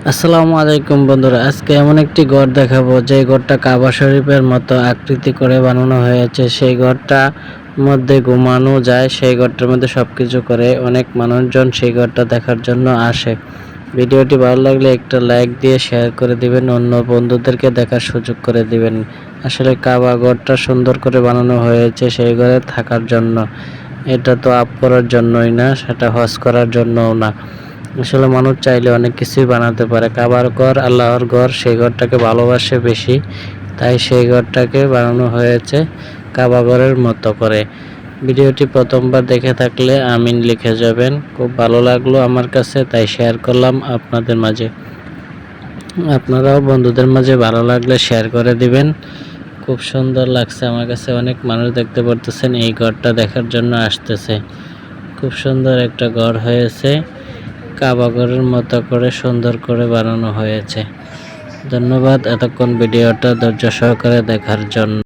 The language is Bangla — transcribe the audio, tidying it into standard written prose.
আসসালামু আলাইকুম বন্ধুরা, আজকে এমন একটি ঘর দেখাবো যে ঘরটা কাবা শরীফের মতো আকৃতি করে বানানো হয়েছে। সেই ঘরটা মধ্যে ঘুমানো যায়, সেই ঘরটার মধ্যে সবকিছু করে। অনেক মানুষজন সেই ঘরটা দেখার জন্য আসে। ভিডিওটি ভালো লাগলে একটা লাইক দিয়ে শেয়ার করে দিবেন, অন্য বন্ধুদেরকে দেখার সুযোগ করে দিবেন। আসলে কাবা ঘরটা সুন্দর করে বানানো হয়েছে সেই ঘরে থাকার জন্য। এটা তো আপ করার জন্যই না, সেটা হজ করার জন্যও না। আসলে মানুষ চাইলে অনেক কিছুই বানাতে পারে। কাবার ঘর আল্লাহর ঘর, সেই ঘরটাকে ভালোবাসে বেশি, তাই সেই ঘরটাকে বানানো হয়েছে কাবা ঘরের মতো করে। ভিডিওটি প্রথমবার দেখে থাকলে আমিন লিখে যাবেন। খুব ভালো লাগলো আমার কাছে, তাই শেয়ার করলাম আপনাদের মাঝে। আপনারাও বন্ধুদের মাঝে ভালো লাগলে শেয়ার করে দিবেন। খুব সুন্দর লাগছে আমার কাছে। অনেক মানুষ দেখতে পারতেছেন এই ঘরটা দেখার জন্য আসতেছে। খুব সুন্দর একটা ঘর হয়েছে, কাবা ঘরের মতো করে সুন্দর করে বানানো হয়েছে। ধন্যবাদ এতক্ষণ ভিডিওটা ধৈর্য সহকারে দেখার জন্য।